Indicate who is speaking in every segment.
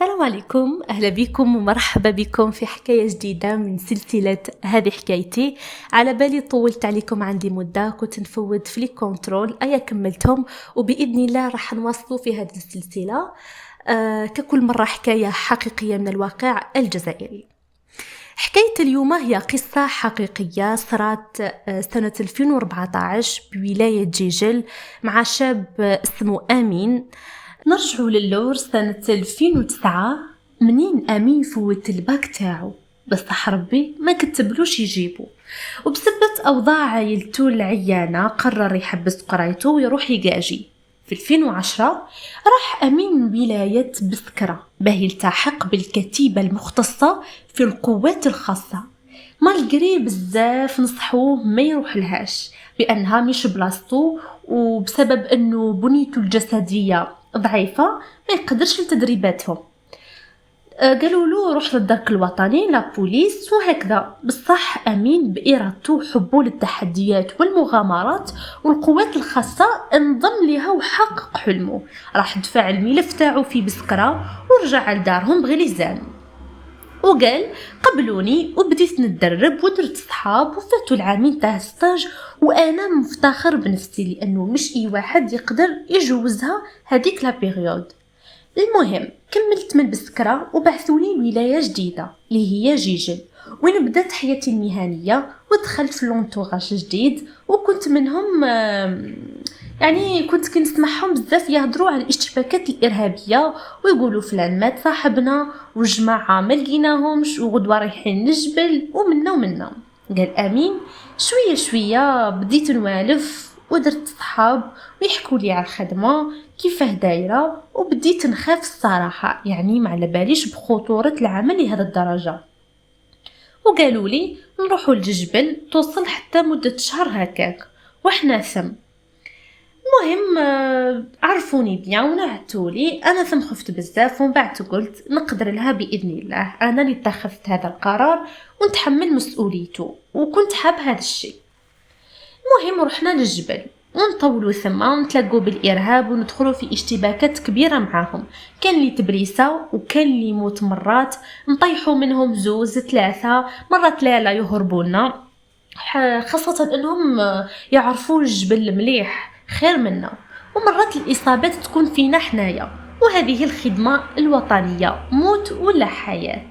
Speaker 1: السلام عليكم، أهلا بكم ومرحبا بكم في حكاية جديدة من سلسلة هذه حكايتي. على بالي طولت عليكم عندي مدة، كنت نفوت في لي كنترول أيا كملتهم، وبإذن الله راح نواصلوا في هذه السلسلة. ككل مرة حكاية حقيقية من الواقع الجزائري. حكاية اليوم هي قصة حقيقية صارت سنة 2014 بولاية جيجل مع شاب اسمه أمين. نرجعوا للور سنة 2009 منين أمين فوت الباك تاعو، بصح ربي ما كتبلوش يجيبو، وبسبة أوضاع عائلتو العيانة قرر يحبس قرايته ويروح يقاجي. في 2010 راح أمين ولاية بسكرة باه يلتحق بالكتيبة المختصة في القوات الخاصة، مالقري بزاف نصحوه ما يروح لهاش بأنها مش بلاصتو، وبسبب أنه بنيته الجسدية ضعيفة ما يقدرش لتدريباتهم. قالوا له روح للدرك الوطني لا بوليس وهكذا. بصح أمين بإرادته وحبه للتحديات والمغامرات والقوات الخاصة انضم لها وحقق حلمه. راح دفع الملف تاعو في بسكرة ورجع لدارهم بغليزان وقال قبلوني، وبديت نتدرب ودرت صحاب وفاتوا العامين تاع ستاج، وانا مفتخر بنفسي لانه مش اي واحد يقدر يجوزها هذيك لا بيريود. المهم كملت من بسكرة وبعثوني لولاية جديدة اللي هي جيجل، وين بدات حياتي المهنية ودخلت في لونتوراج جديد، وكنت منهم يعني كنت كنسمعهم بزاف يهضروا على الاشتباكات الارهابيه ويقولوا فلان مات صاحبنا وجماعه ما لقيناهمش وغدوه رايحين للجبل ومنا. قال امين شويه شويه بديت نوالف ودرت صحاب ويحكوا لي على الخدمه كيفاه دايره، وبديت نخاف الصراحه، يعني ما على باليش بخطوره العمل لهذا الدرجه. وقالوا لي نروحوا للجبل توصل حتى مده شهر هكاك وحنا ثم. المهم عرفوني بيان ونعتولي، انا ثم خفت بزاف ومن بعد قلت نقدر لها باذن الله، انا اللي اتخذت هذا القرار ونتحمل مسؤوليته وكنت حاب هذا الشيء. المهم رحنا للجبل ونطولوا ثم ونتلقوا بالارهاب وندخلوا في اشتباكات كبيره معاهم، كان اللي تبريسه وكان اللي يموت مرات، نطيحوا منهم زوز ثلاثه مرات لا يهربونا، خاصه انهم يعرفوا الجبل مليح خير منا، ومرات الإصابات تكون فينا حنايا، وهذه الخدمة الوطنية موت ولا حياة.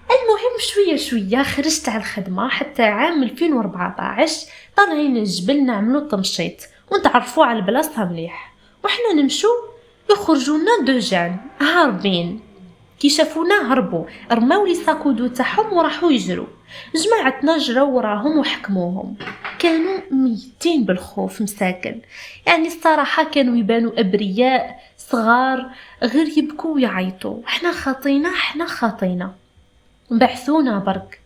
Speaker 1: المهم شوية شوية خرجت على الخدمة حتى عام 2014 طالعين الجبل نعملو تنشيط ونتعرفوا على البلاصة مليح، وحنا نمشو يخرجونا دوجان هاربين، كي شافونا هربوا رماو لي ساكودو تاعهم وراحوا يجروا. جماعتنا جراو وراهم وحكموهم، كانوا ميتين بالخوف مساكن، يعني الصراحة كانوا يبانوا أبرياء صغار غير يبكوا ويعيطوا، احنا خاطينا بعثونا برك.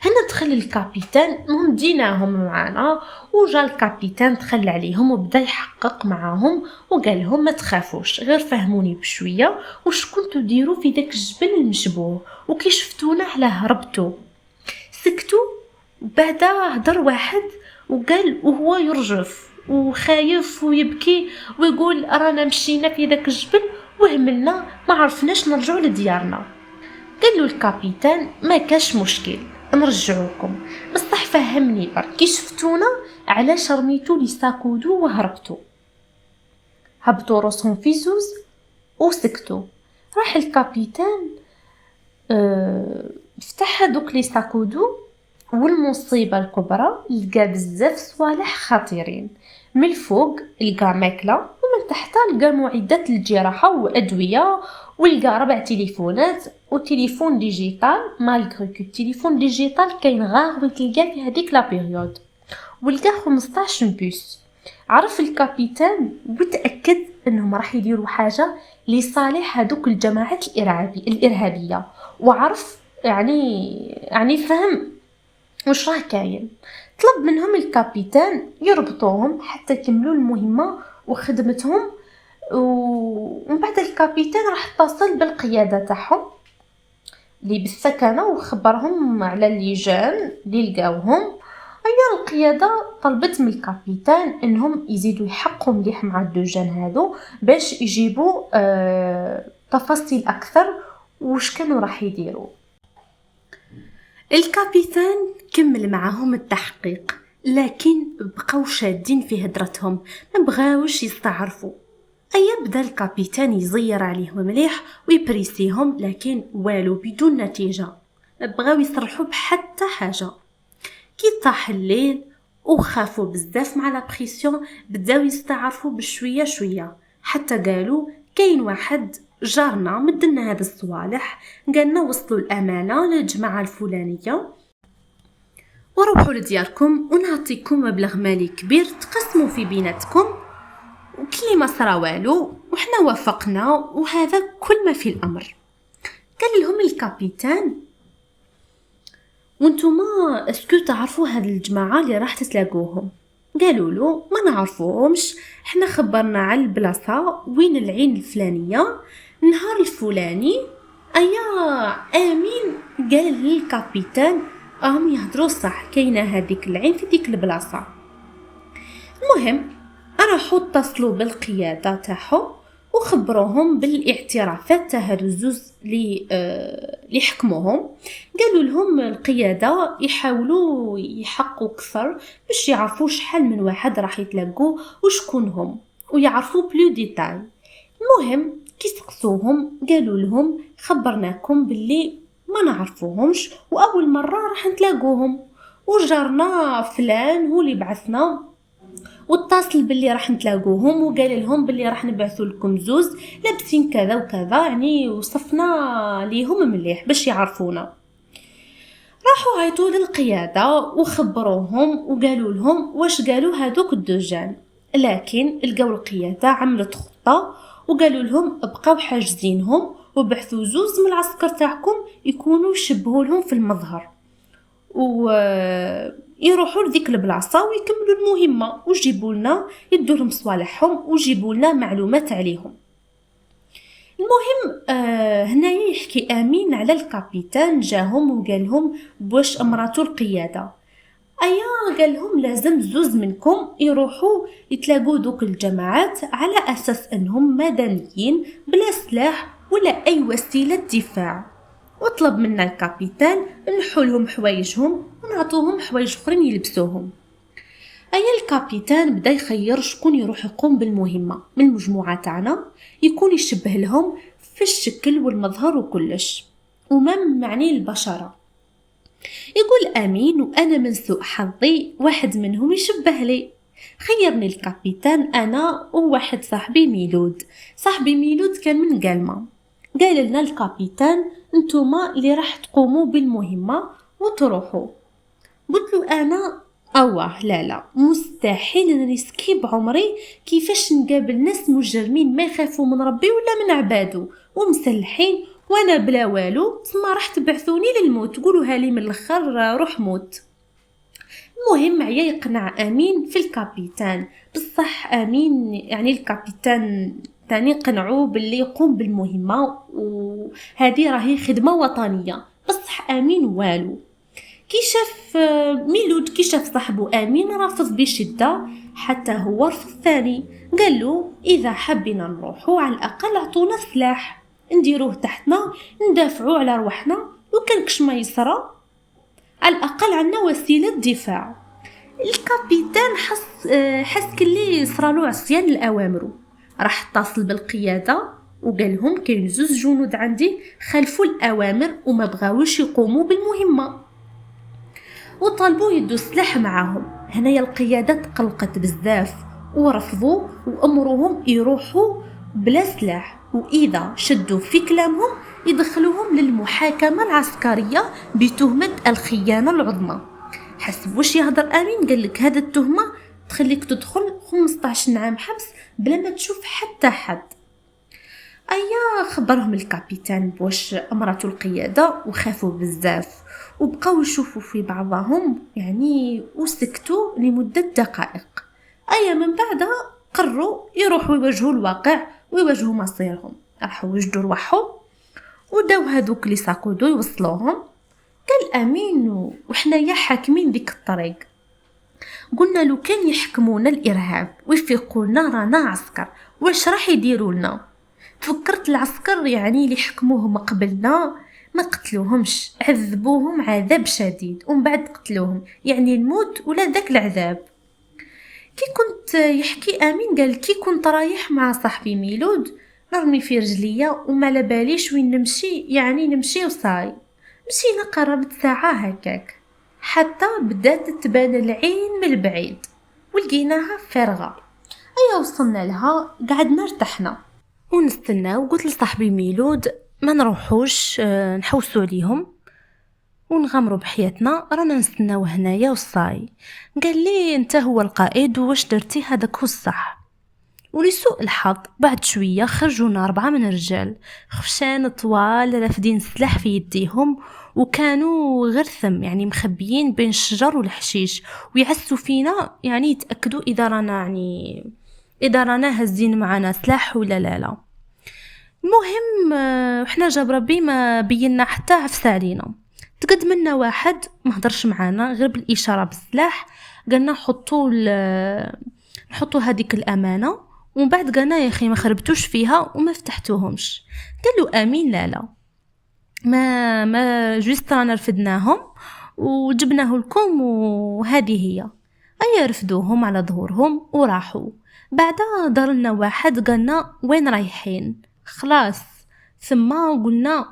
Speaker 1: هنا دخل الكابيتان، مهم ديناهم معانا وجا الكابيتان دخل عليهم وبدا يحقق معاهم وقال لهم ما تخافوش غير فهموني بشويه واش كنتو ديروا في داك الجبل المشبوه وكي شفتونا على هربتو. سكتوا بعدا هدر واحد وقال وهو يرجف وخايف ويبكي ويقول رانا مشينا في داك الجبل وهملنا ما عرفناش نرجعوا لديارنا. قال له الكابيتان ما كاش مشكل نرجعوكم، بصح فهمني برك كي شفتونا علاش رميتو لي ساكودو وهربتو. هبطوا راسهم في زوز وسكتوا. راح الكابيتان فتح هذوك لي ساكودو، والمصيبه الكبرى لقى بزاف صوالح خطيرين، من الفوق لقى ماكله ومن تحت لقى معدات الجراحه وادويه، ولقى 4 تليفونات وتليفون ديجيتال، مالغري كو التليفون ديجيتال كاين غير وين تلقاه في هذيك لا بيريود، ولقى 15 بوس. عرف الكابيتان وتاكد انهم راح يديروا حاجه لصالح هذوك الجماعات الارهابيه، وعرف يعني فهم وش راه كاين. طلب منهم الكابيتان يربطوهم حتى يكملوا المهمه وخدمتهم، ومن بعد الكابيتان راح اتصل بالقياده تاعهم اللي بالسكنه وخبرهم على اللجان اللي لقاوهم. هي القياده طلبت من الكابيتان انهم يزيدوا يحققوا مليح مع الدوجان هادو باش يجيبوا تفاصيل أكثر وش كانوا راح يديروا. الكابيتان كمل معهم التحقيق، لكن بقاو شادين في هدرتهم، ما بغاوش يستعرفوا. بدا الكابيتان يزير عليهم مليح ويبريسيهم، لكن والو، بدون نتيجة. ما بغاو يصرحوا بحتى حاجة. كي طاح الليل وخافوا بزاف مع لا بريسيون، بداو يستعرفوا بشويه شويه، حتى قالوا كاين واحد جارنا مدلنا هذا الصوالح، قالنا وصلوا الامانه للجماعه الفلانيه وروحوا لدياركم ونعطيكم مبلغ مالي كبير تقسموا في بيناتكم، وكلي ما صرا والو وحنا وافقنا، وهذا كل ما في الامر. قال لهم الكابيتان وانتوما اسكو تعرفوا هاد الجماعه اللي راح تتلاقوهم؟ قالوا له ما نعرفوهمش، احنا خبرنا على البلاصه وين العين الفلانيه النهار الفلاني. امين قال للكابيتان يهضروا صح، كاينه هذيك العين في ديك البلاصه. المهم راحوا اتصلوا بالقياده تاعهم وخبروهم بالاعترافات تاع هادو الزوز اللي حكموهم. قالوا لهم القياده يحاولوا يحققوا اكثر باش يعرفوا شحال من واحد راح يتلاقوا وشكون هم، ويعرفوا بلو ديتاي. المهم كي سقسوهم قالوا لهم خبرناكم باللي ما نعرفوهمش واول مره راح نتلاقوهم، وجارنا فلان هو اللي بعثنا واتصل باللي راح نتلاقوهم وقال لهم باللي راح نبعثوا لكم زوز لابسين كذا وكذا، يعني وصفنا ليهم مليح باش يعرفونا. راحوا عيطوا للقياده وخبروهم وقالوا لهم واش قالوا هذوك الدجان، لكن لقاو القياده عملت خطه وقالوا لهم بقاو حاجزينهم وبعثوا زوز من العسكر تاعكم يكونوا يشبهوا لهم في المظهر ويروحوا لذيك البلاصه ويكملوا المهمه، ويجيبوا لنا يدوا لهم صوالحهم ويجيبوا لنا معلومات عليهم. المهم هنايا يحكي امين على الكابيتان جاهم وقال لهم بواش امراتو القياده. قال لهم لازم زوز منكم يروحوا يتلاقوا دوك الجماعات على اساس انهم مدنيين بلا سلاح ولا اي وسيله دفاع، وطلب منا الكابيتان نحولهم حوايجهم ونعطوهم حوايج اخرين يلبسوهم. الكابيتان بدا يخير شكون يروح يقوم بالمهمه من المجموعه تاعنا، يكون يشبه لهم في الشكل والمظهر وكلش، ومام معني البشره. يقول امين وانا من سوء حظي واحد منهم يشبه لي، خيرني الكابيتان انا وواحد صاحبي ميلود كان من قالما. قال لنا الكابيتان انتوما اللي راح تقوموا بالمهمه وتروحوا. قلت له انا لا مستحيل نريسكي بعمري، كيفاش نقابل ناس مجرمين ما يخافوا من ربي ولا من عبادو ومسلحين وانا بلا والو، ثم راح تبعثوني للموت تقولوا هالي من الاخر روح موت. المهم عيا يقنع امين في الكابيتان، بصح امين يعني الكابيتان تاني قنعوا باللي يقوم بالمهمه وهذه راهي خدمه وطنيه، بصح امين والو. كي شاف ميلود كي شاف صاحبه امين رافض بشده، حتى هو رفض ثاني. قال له اذا حبينا نروحوا على الاقل اعطونا سلاح نديروه تحتنا ندافعوا على رواحنا، لو كان كش ما يصرى على الاقل عندنا وسيله دفاع. الكابيتان حس كلي صرالو عصيان الاوامر، راح اتصل بالقياده وقال لهم كاين زوج جنود عندي خالفوا الاوامر وما بغاوش يقوموا بالمهمه وطالبوا يدوا سلاح معاهم. هنايا القياده تقلقت بزاف ورفضوا وامروهم يروحوا بلا سلاح، واذا شدوا في كلامهم يدخلوهم للمحاكمه العسكريه بتهمه الخيانه العظمى. حسب واش يهضر امين قال لك هذا التهمه تخليك تدخل 15 عام حبس بلا ما تشوف حتى حد. خبرهم الكابيتان بواش امرته القياده وخافوا بزاف وبقاو يشوفوا في بعضهم يعني وسكتوا لمده دقائق. من بعدها قرروا يروحوا يواجهوا الواقع ويواجهوا مصيرهم. راحوا وجدوا رواحهم وداو هذوك اللي ساقودوا يوصلوهم. قال امين وحنايا حاكمين ديك الطريق، قلنا لو كان يحكمونا الارهاب ويفيقوا لنا رانا عسكر واش راح يديروا لنا؟ تفكرت العسكر يعني اللي حكموهم قبلنا ما قتلوهمش، عذبوهم عذاب شديد ومن بعد قتلوهم، يعني الموت ولا داك العذاب. كي كنت يحكي امين قال كي كنت رايح مع صاحبي ميلود نرمي في رجليا وما على باليش وين نمشي، يعني نمشي وصاي. مشينا قرابة ساعة هكاك حتى بدات تبان العين من البعيد ولقيناها فارغة. ايا وصلنا لها قعدنا ارتحنا ونستناو. قلت لصاحبي ميلود ما نروحوش نحوسوا عليهم ونغامروا بحياتنا، رانا نستناو هنايا وصاي. قال لي انت هو القائد واش درتي هذاك هو الصح. ولسوء الحظ بعد شويه خرجونا 4 من الرجال خفشان طوال رافدين السلاح في يديهم وكانوا غرثم، يعني مخبيين بين الشجر والحشيش ويعسوا فينا، يعني يتاكدوا اذا رانا هزين معنا سلاح ولا لا. المهم احنا جاب ربي ما بينا حتى عفس علينا. تقدم لنا واحد ما هضرش معانا غير بالاشاره بالسلاح، قالنا نحطوا هذيك الامانه ومن بعد قالنا يا اخي ما خربتوش فيها وما فتحتوهمش. قالوا امين لا ما جوست رانا رفدناهم وجبناه لكم وهذه هي. اي رفدوهم على ظهورهم وراحوا. بعدها دار لنا واحد قالنا وين رايحين خلاص، ثم قلنا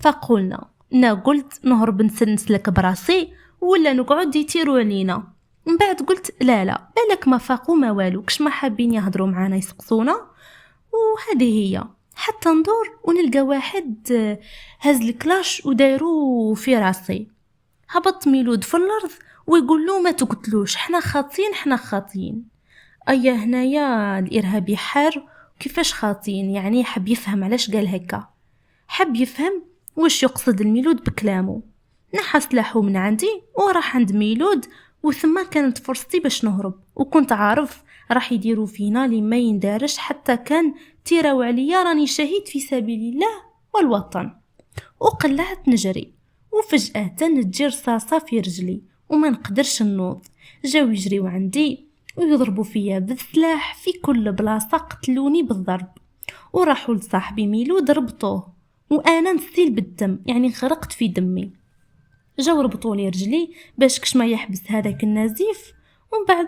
Speaker 1: فقلنا انا قلت نهرب نسلك براسي ولا نقعد يتيروا علينا. من بعد قلت لا بالك ما فاقوا ما والو، كش ما حابين يهضروا معانا يسقسونا وهذه هي. حتى ندور ونلقى واحد هز الكلاش ودايرو في راسي. هبط ميلود في الارض ويقول له ما تقتلوش حنا خاطين. ايا هنايا الارهابي حار كيفاش خاطين، يعني حب يفهم علاش قال هكا، حب يفهم واش يقصد الميلود بكلامه. نحى سلاحه من عندي وراح عند ميلود وثم كانت فرصتي باش نهرب، وكنت عارف راح يديروا فينا لما يندارش حتى كان تيراو عليا راني شهيد في سبيل الله والوطن. وقلعت نجري وفجأة تجي رصاصة في رجلي وما نقدرش نوض. جاو يجريو عندي ويضربوا فيا بالسلاح في كل بلاصة، قتلوني بالضرب وراحوا لصاحبي ميلود ربطوه وانا نسيل بالدم، يعني غرقت في دمي. جاو ربطوا لي رجلي باش كش ما يحبس هذاك النزيف ومن بعد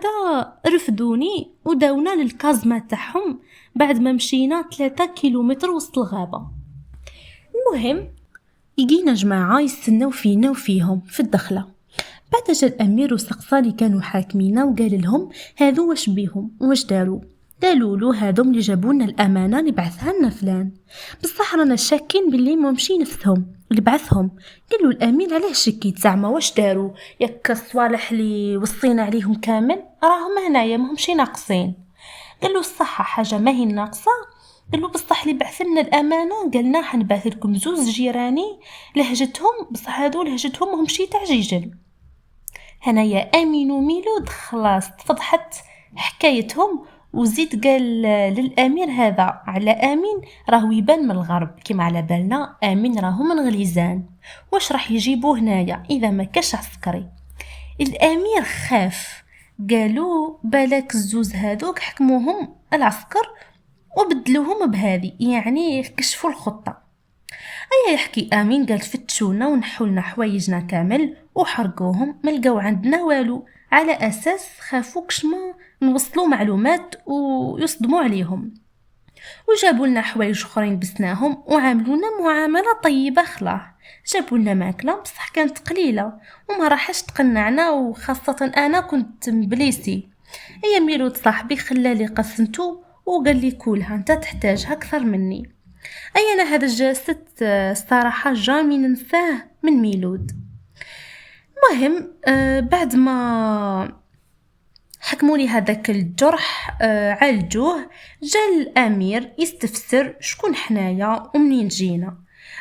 Speaker 1: رفدوني وداونا للكازما تاعهم بعد ما مشينا 3 كيلومتر وسط الغابة. المهم يجينا جماعة يستناو فينا وفيهم في الدخلة. بعد جا الامير وسقسا اللي كانوا حاكمينا وقال لهم هذو واش بيهم واش داروا. قالوا له هذوم اللي جابونا الامانه اللي بعثها لنا فلان، بصح رانا شاكين باللي ماشي نفسهم اللي بعثهم. قالوا الامير علاه شكيت زعما واش داروا، ياك الصوالح اللي وصينا عليهم كامل راهم هنايا ماهمش ناقصين. قالوا الصح حاجه ما هي ناقصه. قالوا بصح اللي بعث لنا الامانه قالنا حنبعث لكم 2 جيراني لهجتهم، بصح هذو لهجتهم ماهمش تاع جيجل. هنايا امين وميلود خلاص تفضحت حكايتهم، وزيد قال للامير هذا على امين راهو يبان من الغرب كيما على بالنا امين راهو من غليزان، واش راح يجيبوه هنايا اذا ما كاش عسكري. الامير خاف، قالوا بالك 2 هذوك حكموهم العسكر وبدلوهم بهذه، يعني كشفوا الخطه. ايا يحكي امين قال فتشونا ونحولنا حوايجنا كامل وحرقوهم، ما لقاو عندنا والو، على اساس خافوا كش ما نوصلوا معلومات ويصدموا عليهم. وجابوا لنا حوايج اخرين بسناهم وعاملونا معامله طيبه خلاص. جابوا لنا ماكله بصح كانت قليله وما راحش تقنعنا، وخاصه انا كنت مبليسي. ايا ميلود صاحبي خلالي قسمته وقال لي كولها انت تحتاجها اكثر مني. اي انا هذا الجسد الصراحه جامي ننساه من ميلود. المهم بعد ما حكمولي هذاك الجرح عالجوه، جا الامير يستفسر شكون حنايا ومنين جينا.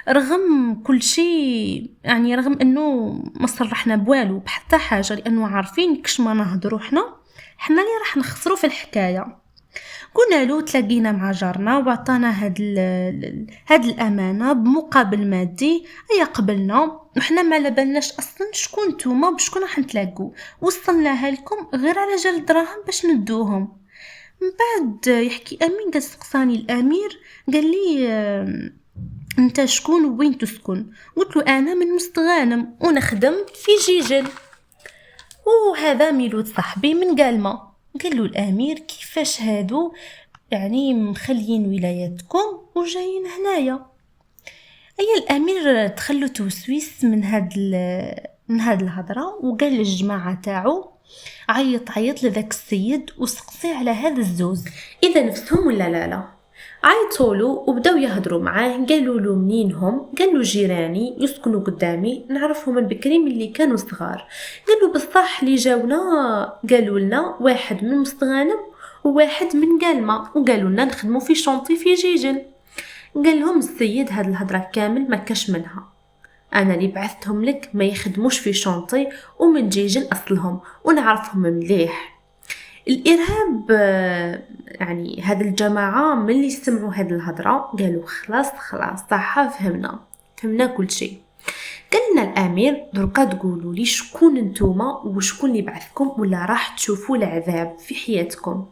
Speaker 1: رغم كل شيء، يعني رغم انه ما صرحنا بوالو بحتى حاجه، لانه عارفين كش ما نهضروا حنا اللي راح نخسروا في الحكايه. قلنا له تلاقينا مع جارنا وعطانا هاد الامانه بمقابل مادي. اي قبلنا وحنا ما لبناش اصلا شكون نتوما بشكون راح نتلاقوا، وصلناها لكم غير على جال دراهم باش ندوهم. من بعد يحكي امين، قال سقساني الامير قال لي انت شكون وين تسكن؟ قلت له انا من مستغانم ونخدم في جيجل، وهذا ميلود صاحبي من قالما. قال له الامير كيفاش هادو يعني مخليين ولايتكم وجايين هنايا؟ اي الامير دخلو توسويس من هاد الهضره، وقال للجماعه تاعو عيط لذاك السيد وسقسي على هذا الزوز اذا نفسهم ولا لا. عيطولو وبداو يهضروا معاه، قالوا له منين هم؟ قالوا جيراني يسكنوا قدامي، نعرفهم من بكري من اللي كانوا صغار. قالوا بصح اللي جاونا قالوا لنا واحد من مستغانم وواحد من قالما، وقالوا لنا نخدموا في شونطي في جيجل. قال لهم السيد هاد الهضره كامل ما كاش منها، انا اللي بعثتهم لك ما يخدموش في شونطي ومن جيجل اصلهم ونعرفهم مليح. الارهاب يعني هاد الجماعه ملي سمعوا هاد الهضره قالوا خلاص صح فهمنا كل شيء. قالنا الامير دركا تقولوا لي شكون نتوما وشكون اللي بعثكم ولا راح تشوفوا العذاب في حياتكم.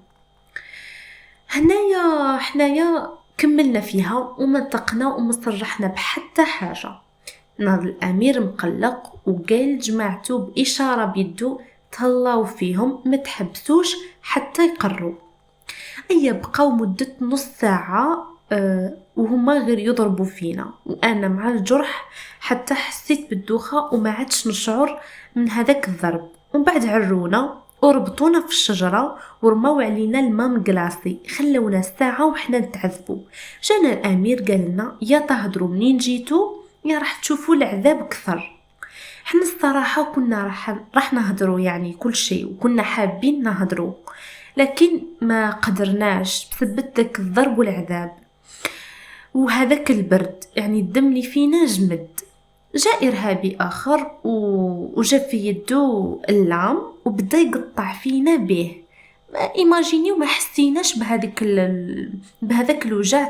Speaker 1: حنايا كملنا فيها ومنطقنا ومصرحنا بحتى حاجه. ناض الامير مقلق وقال جماعته باشاره بيدو تهلاو فيهم ما تحبسوش حتى يقروا. بقاو مده نص ساعه وهما غير يضربوا فينا وانا مع الجرح حتى حسيت بالدوخه وما عادش نشعر من هذاك الضرب. ومن بعد عرونا وربطونا في الشجره ورماو علينا الماء مقلاصي، خلونا ساعه وحنا نتعذبوا. جانا الامير قال لنا يا تهضروا منين جيتوا يا راح تشوفوا العذاب اكثر. احنا الصراحه كنا راح نهضروا يعني كل شيء وكنا حابين نهضروا، لكن ما قدرناش بسبب ذاك الضرب والعذاب وهذاك البرد، يعني الدم اللي فينا جمد. جاء إرهابي آخر وجاب في يده اللام وبدأ يقطع فينا به. ما إيماجيني وما حسيناش بهذاك الوجع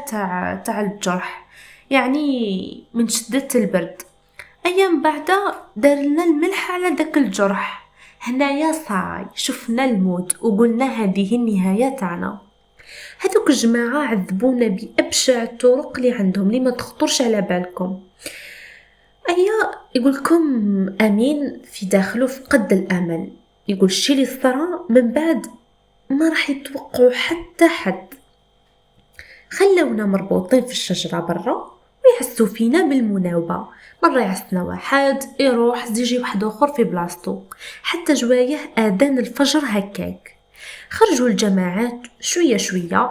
Speaker 1: تاع الجرح، يعني من شدة البرد. أيام بعدها دار لنا الملح على ذاك الجرح. هنايا صاي شفنا الموت وقلنا هذه النهاية تاعنا. هذوك الجماعة عذبونا بأبشع الطرق اللي عندهم اللي ما تخطرش على بالكم. يقولكم أمين في داخله فقد الأمل، يقول الشي اللي صرا من بعد ما راح يتوقعوا حتى حد. خلونا مربوطين في الشجرة برا ويحسوا فينا بالمناوبة، مرة يحسنا واحد يروح يجي واحد آخر في بلاصتو حتى جوايه آذان الفجر هكاك. خرجوا الجماعات شوية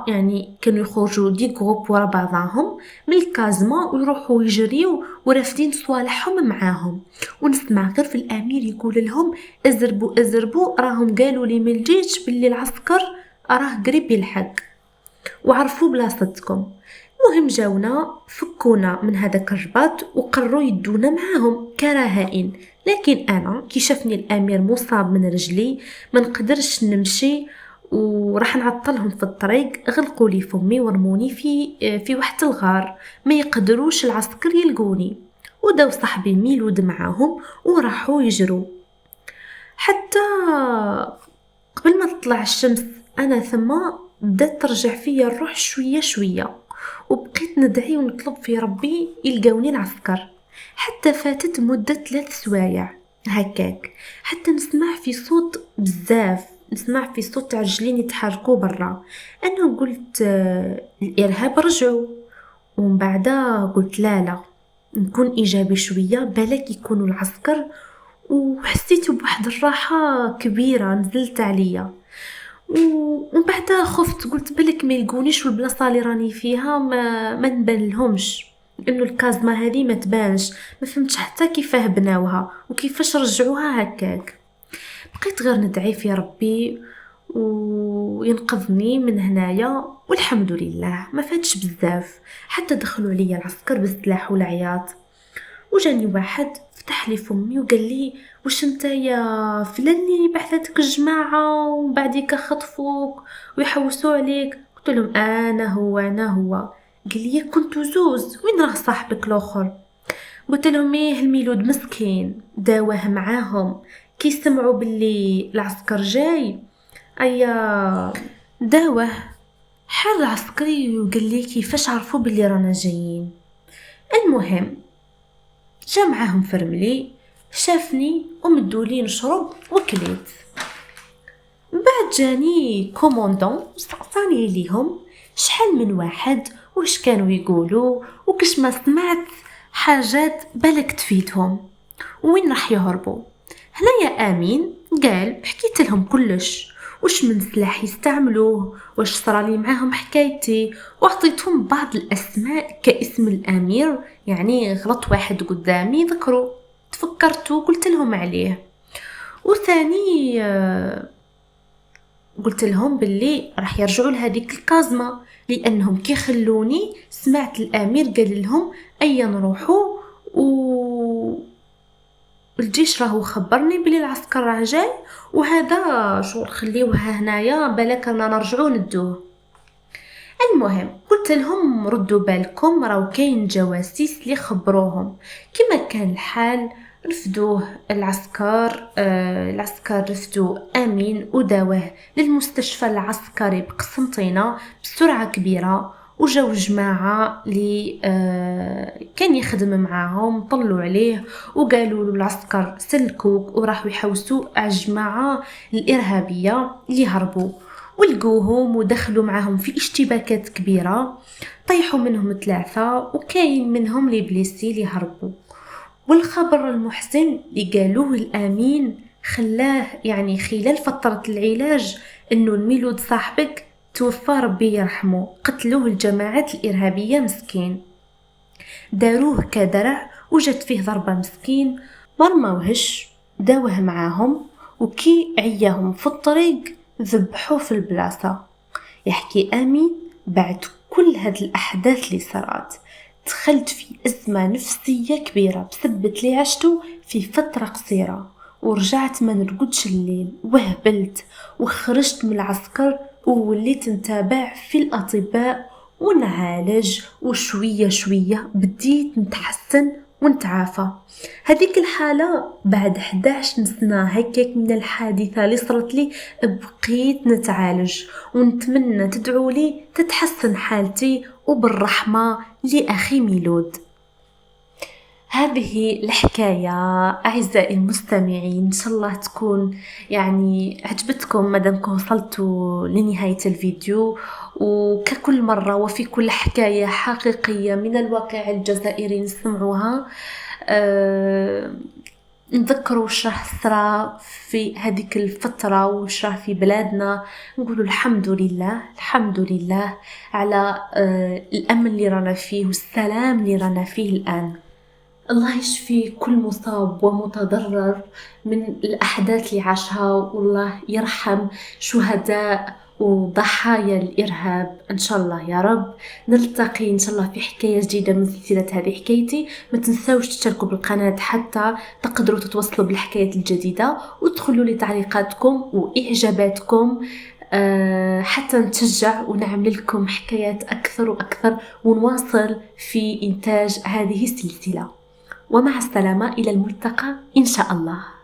Speaker 1: يعني كانوا يخرجوا دي جروب ورا بعضهم من الكازما ويروحوا يجريوا ورافدين صوالحهم معاهم. ونسمع غير في الامير يقول لهم ازربوا راهم قالوا لي من الجيش باللي العسكر راه قريب يلحق وعرفوا بلاصتكم. مهم جاونا فكونا من هذاك الرباط وقرروا يدونا معاهم كرهائن، لكن انا كي شافني الامير مصاب من رجلي ما نقدرش نمشي وراح نعطلهم في الطريق. غلقوا لي فمي ورموني في واحد الغار ما يقدروش العسكر يلقوني. وداو صاحبي ميلود معاهم وراحوا يجروا حتى قبل ما تطلع الشمس. انا ثم بدات ترجع فيا الروح شويه وبقيت ندعي ونطلب في ربي يلقوني العسكر. حتى فاتت مدة 3 سوايع هكاك حتى نسمع في صوت بزاف، نسمع في صوت تاع رجلين يتحركوا برا. انا قلت الارهاب رجعوا، ومن بعدها قلت لا نكون ايجابي شويه بالك يكونوا العسكر. وحسيت بواحد الراحه كبيره نزلت عليا. ومن بعدها خفت قلت بالك ما يلقونيش والبلاصه اللي راني فيها ما نبان لهمش، انه الكازما هذه ما تبانش. ما فهمتش حتى كيفاه بناوها وكيفاش رجعوها هكاك. بقيت غير ندعي في ربي وينقذني من هنايا، والحمد لله ما فاتش بزاف حتى دخلوا عليا العسكر بالسلاح والعياط. وجاني واحد فتح لي فمي وقال لي واش انت يا فلان اللي بعثتك الجماعه وبعديك خطفوك ويحوسوا عليك؟ قلت لهم انا هو. قال لي كنتو زوز، وين راه صاحبك الاخر؟ قلت لهم ايه الميلود مسكين داوه معاهم كي سمعوا باللي العسكر جاي. داوه حال عسكري وقال لي كيفاش عرفوا بلي رانا جايين. المهم جا معاهم فرملي، شافني ومدولي نشرب وكليت. بعد جاني كوموندون سقطاني ليهم شحال من واحد واش كانوا يقولوا وكش ما سمعت حاجات بالك تفيدهم وين راح يهربوا. هنايا امين قال حكيت لهم كلش، واش من سلاح يستعملوه، واش صرالي معاهم حكايتي، وعطيتهم بعض الاسماء كاسم الامير، يعني غلط واحد قدامي ذكروا تفكرتوا قلت لهم عليه. وثاني قلت لهم باللي راح يرجعوا لهذيك الكازمة، لانهم كي خلوني سمعت الامير قال لهم ايا نروحوا الجيش راهو خبرني بلي العسكر راه جاي، وهذا شغل خليوها هنايا بالك رانا نرجعوا ندوه. المهم قلت لهم ردوا بالكم راهو كاين جواسيس اللي خبروهم. كما كان الحال رفدوه العسكر رفدوا امين وداوه للمستشفى العسكري بقسنطينه بسرعه كبيره، وجاو جماعه اللي كان يخدم معاهم طلوا عليه وقالوا له العسكر سلكوك، وراحوا يحوسوا على الجماعه الارهابيه اللي هربوا، ولقوهم ودخلوا معهم في اشتباكات كبيره، طيحوا منهم 3 وكاين منهم لي بليسي اللي هربوا. والخبر المحزن اللي قالوه الامين خلاه يعني خلال فتره العلاج انه الميلود صاحبك توفى ربي يرحمه، قتلوه الجماعات الارهابيه مسكين، داروه كدرع وجت فيه ضربه مسكين مرموهش، داوه معاهم وكي عياهم في الطريق ذبحوه في البلاصه. يحكي امين بعد كل هاد الاحداث اللي صارت دخلت في ازمه نفسيه كبيره بسبب اللي عشته في فتره قصيره، ورجعت ما نرقدش الليل وهبلت، وخرجت من العسكر ووليت نتابع في الاطباء ونعالج، وشويه شويه بديت نتحسن ونتعافى. هذيك الحالة بعد 11 سنة هكاك من الحادثة اللي صارت لي بقيت نتعالج، ونتمنى تدعوا لي تتحسن حالتي وبالرحمة لأخي ميلود. هذه الحكاية أعزائي المستمعين، إن شاء الله تكون يعني عجبتكم مادامكم وصلتوا لنهاية الفيديو. وككل مرة وفي كل حكاية حقيقية من الواقع الجزائري نسمعوها نذكروا وش راه صرا في هذيك الفترة وش راه في بلادنا، نقولوا الحمد لله الحمد لله على الأمن اللي رانا فيه والسلام اللي رانا فيه الآن. الله يشفي كل مصاب ومتضرر من الأحداث اللي عاشها، والله يرحم شهداء وضحايا الإرهاب إن شاء الله يا رب. نلتقي إن شاء الله في حكاية جديدة من سلسلة هذه حكايتي. ما تنسوش تشتركوا بالقناة حتى تقدروا تتوصلوا بالحكايات الجديدة، وتدخلوا لي تعليقاتكم وإعجاباتكم حتى نتشجع ونعمل لكم حكايات أكثر وأكثر، ونواصل في إنتاج هذه السلسلة. ومع السلامة إلى الملتقى إن شاء الله.